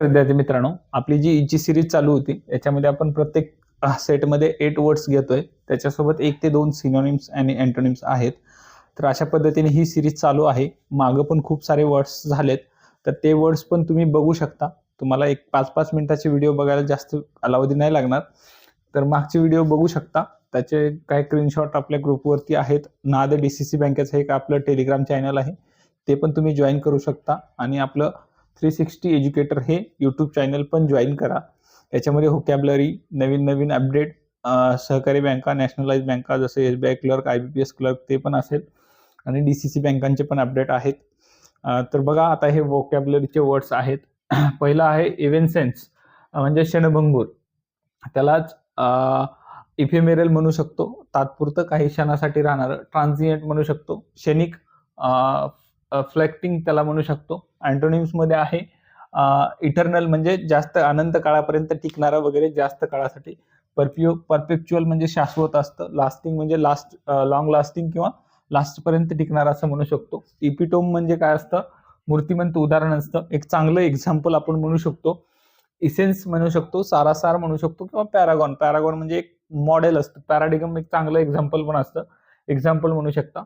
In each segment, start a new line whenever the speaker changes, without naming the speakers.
विद्यार्थी मित्रांनो, आपली जी ईची सीरीज चालू होती याच्यामध्ये आपण प्रत्येक सेटमध्ये 8 वर्ड्स घेतोय. त्याच्यासोबत 1 ते 2 सिनोनिम्स आणि अँटोनिम्स आहेत. तर अशा पद्धतीने ही सीरीज चालू आहे. मागं पण खूप सारे वर्ड्स झालेत. तर ते वर्ड्स पण तुम्ही बघू शकता. तुम्हाला एक 5-5 मिनिटाचे व्हिडिओ बघायला जास्त कालावधी नाही लागणार. तर मागचे व्हिडिओ बघू शकता. त्याचे काही स्क्रीनशॉट आपल्या ग्रुपवरती आहेत. नाद DCC बँकेचं एक आपलं टेलिग्राम चॅनल आहे. ते पण तुम्ही जॉइन करू शकता आणि आपलं 360 एज्युकेटर हे यूट्यूब चॅनल पण जॉईन करा. याच्यामध्ये व्होकॅब्युलरी, नवीन अपडेट, सहकारी बँका, नॅशनलाइज बँका जसे SBI क्लर्क, IBPS क्लर्क ते पण असेल आणि DCC बँकांचे पण अपडेट आहेत. तर बघा आता हे व्होकॅब्युलरीचे वर्ड्स आहेत. पहिला आहे इव्हेन्सेन्स म्हणजे क्षणभंगूर. त्यालाच इफेमेरल म्हणू शकतो, तात्पुरतं काही क्षणासाठी राहणारं. ट्रान्झिएंट म्हणू शकतो, क्षणिक. फ्लेक्टिंग त्याला म्हणू शकतो. अँटोनिम्स मध्ये आहे इटर्नल म्हणजे जास्त अनंत काळापर्यंत टिकणारा वगैरे जास्त काळासाठी. परपेच्युअल म्हणजे शाश्वत असतं. लास्टिंग म्हणजे लॉंग लास्टिंग किंवा लास्ट पर्यंत टिकणारा असं म्हणू शकतो. इपिटोम म्हणजे काय असतं, मूर्तिमंत उदाहरण असतं. एक चांगलं एक्झाम्पल आपण म्हणू शकतो. इसेन्स म्हणू शकतो, सारासार म्हणू शकतो किंवा पॅरागॉन. पॅरागॉन म्हणजे एक मॉडेल असतं. पॅराडिगम एक चांगलं एक्झाम्पल पण असतं, एक्झाम्पल म्हणू शकता.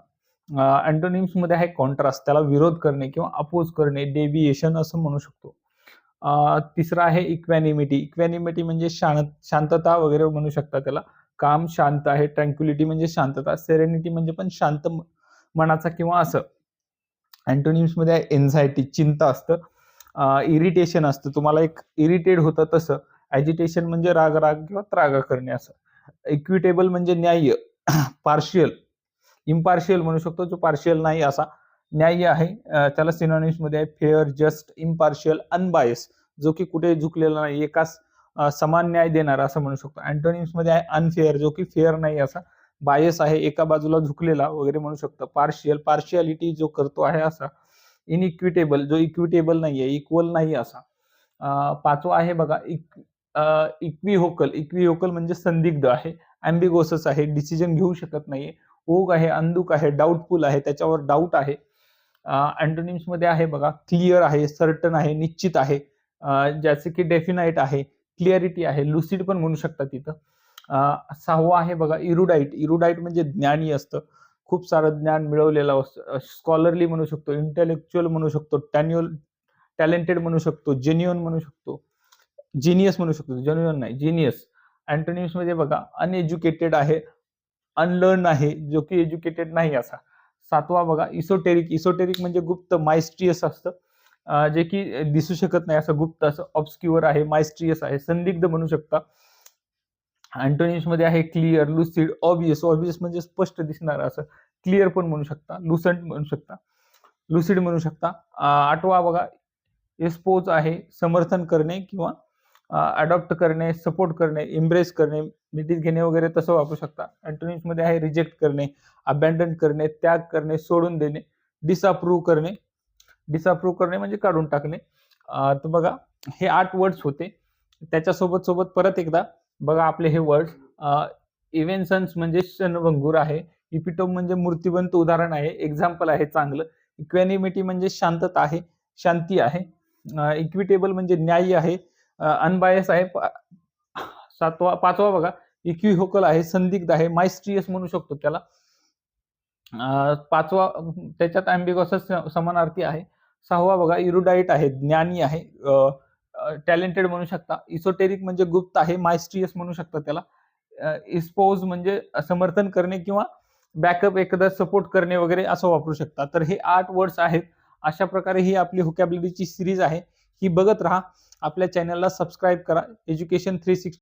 अँटोनिम्स मध्ये आहे कॉन्ट्रास्ट, त्याला विरोध करणे किंवा अपोज करणे, डेव्हिएशन असं म्हणू शकतो. तिसरा आहे इक्वॅनिमिटी. इक्वॅनिमिटी म्हणजे शांतता वगैरे म्हणू शकता त्याला. काम शांत आहे. ट्रँक्युलिटी म्हणजे शांतता. सेरेनिटी म्हणजे पण शांत मनाचा किंवा असं. अँटोनिम्स मध्ये आहे एन्झायटी, चिंता असतं. इरिटेशन असतं, तुम्हाला एक इरिटेड होतं तसं. ॲजिटेशन म्हणजे राग किंवा त्रागा करणे असं. इक्विटेबल म्हणजे न्याय्य. पार्शियल, इम्पार्शियल म्हणू शकतो, जो पार्शियल नाही असा. न्याय्य आहे, त्याला सिनोनिम्स मध्ये आहे फेअर, जस्ट, इम्पार्शियल, अनबायस, जो की कुठे झुकलेला नाही, एकाच समान न्याय देणारा असं म्हणू शकतो. अँटोनिम्स मध्ये आहे अनफेअर, जो की फेअर नाही असा. बायस आहे, एका बाजूला झुकलेला वगैरे म्हणू शकतो. पार्शियल, पार्शियालिटी जो करतो आहे असा. इनइक्विटेबल, जो इक्विटेबल नाहीये, इक्वल नाही असा. पाचवा आहे बघा इक्विव्होकल. इक्विव्होकल म्हणजे संदिग्ध आहे. अँबिगोसस आहे, डिसिजन घेऊ शकत नाहीये. ओग आहे, अंधुक आहे, डाऊटफुल आहे, त्याच्यावर डाऊट आहे. अँटोनिम्स मध्ये आहे बघा क्लिअर आहे, सर्टन आहे, निश्चित आहे. ज्याचे की डेफिनाइट आहे, क्लिअरिटी आहे, लुसिड पण म्हणू शकता तिथं. सहावा आहे बघा इरुडाईट. इरुडाईट म्हणजे ज्ञानी असतं, खूप सारं ज्ञान मिळवलेलं असतं. स्कॉलरली म्हणू शकतो, इंटेलेक्च्युअल म्हणू शकतो, टॅलेंटेड म्हणू शकतो, जेन्युअन म्हणू शकतो, जिनियस म्हणू शकतो. जेन्युअन नाही, जिनियस. अँटोनिम्स मध्ये बघा अनएज्युकेटेड आहे, अनलर्न आहे, जो की एज्युकेटेड नाही असा. सातवा बघा इसोटेरिक. इसोटेरिक म्हणजे गुप्त, मायस्ट्रियस असतं, जे की दिसू शकत नाही असं, गुप्त असं. ऑब्स्क्युअर आहे, मायस्ट्रियस आहे, संदिग्ध म्हणू शकता. अँटोनिम्स मध्ये आहे क्लिअर, लुसिड, ऑब्वियस. ऑब्वियस म्हणजे स्पष्ट दिसणार असं. क्लिअर पण म्हणू शकता, लुसंट म्हणू शकता, लुसिड म्हणू शकता. आठवा बघा एक्सपोज आहे, समर्थन करणे किंवा अडॉप्ट करणे, सपोर्ट करणे, एम्ब्रेस करणे, मिठीत घेणे वगैरे तसं वापरू शकता. अँटोनिम्स मध्ये आहे रिजेक्ट करणे, अबॅन्डन करणे, त्याग करणे, सोडून देणे, डिसअप्रूव्ह करणे. डिसअप्रूव्ह करणे म्हणजे काढून टाकणे. तर बघा हे 8 वर्ड्स होते. त्याच्यासोबत परत एकदा बघा आपले हे वर्ड्स. इव्हेन्सन्स म्हणजे क्षणभंगूर आहे. इपिटोम म्हणजे मूर्तिवंत उदाहरण आहे, एक्झाम्पल आहे चांगलं. इक्वॅनिमिटी म्हणजे शांतता आहे, शांती आहे. इक्विटेबल म्हणजे न्याय्य आहे, अनबायस आहे. पाचवा बघा इक्विव्होकल आहे, संदिग्ध आहे, मायस्ट्रियस म्हणू शकतो त्याला. पाचवा त्याच्यात अँबिगोसस समानार्थी आहे. सहावा बघा इरुडाईट आहे, ज्ञानी आहे, टॅलेंटेड म्हणू शकता. इसोटेरिक म्हणजे गुप्त आहे, मायस्ट्रियस म्हणू शकता त्याला. इस्पोज म्हणजे समर्थन करणे किंवा बॅकअप, एकदा सपोर्ट करणे वगैरे असं वापरू शकता. तर हे 8 वर्ड्स आहेत. अशा प्रकारे ही आपली व्होकॅब्युलरीची सिरीज आहे, ही बघत राहा. आपल्या चॅनलला सबस्क्राईब करा. एज्युकेशन 360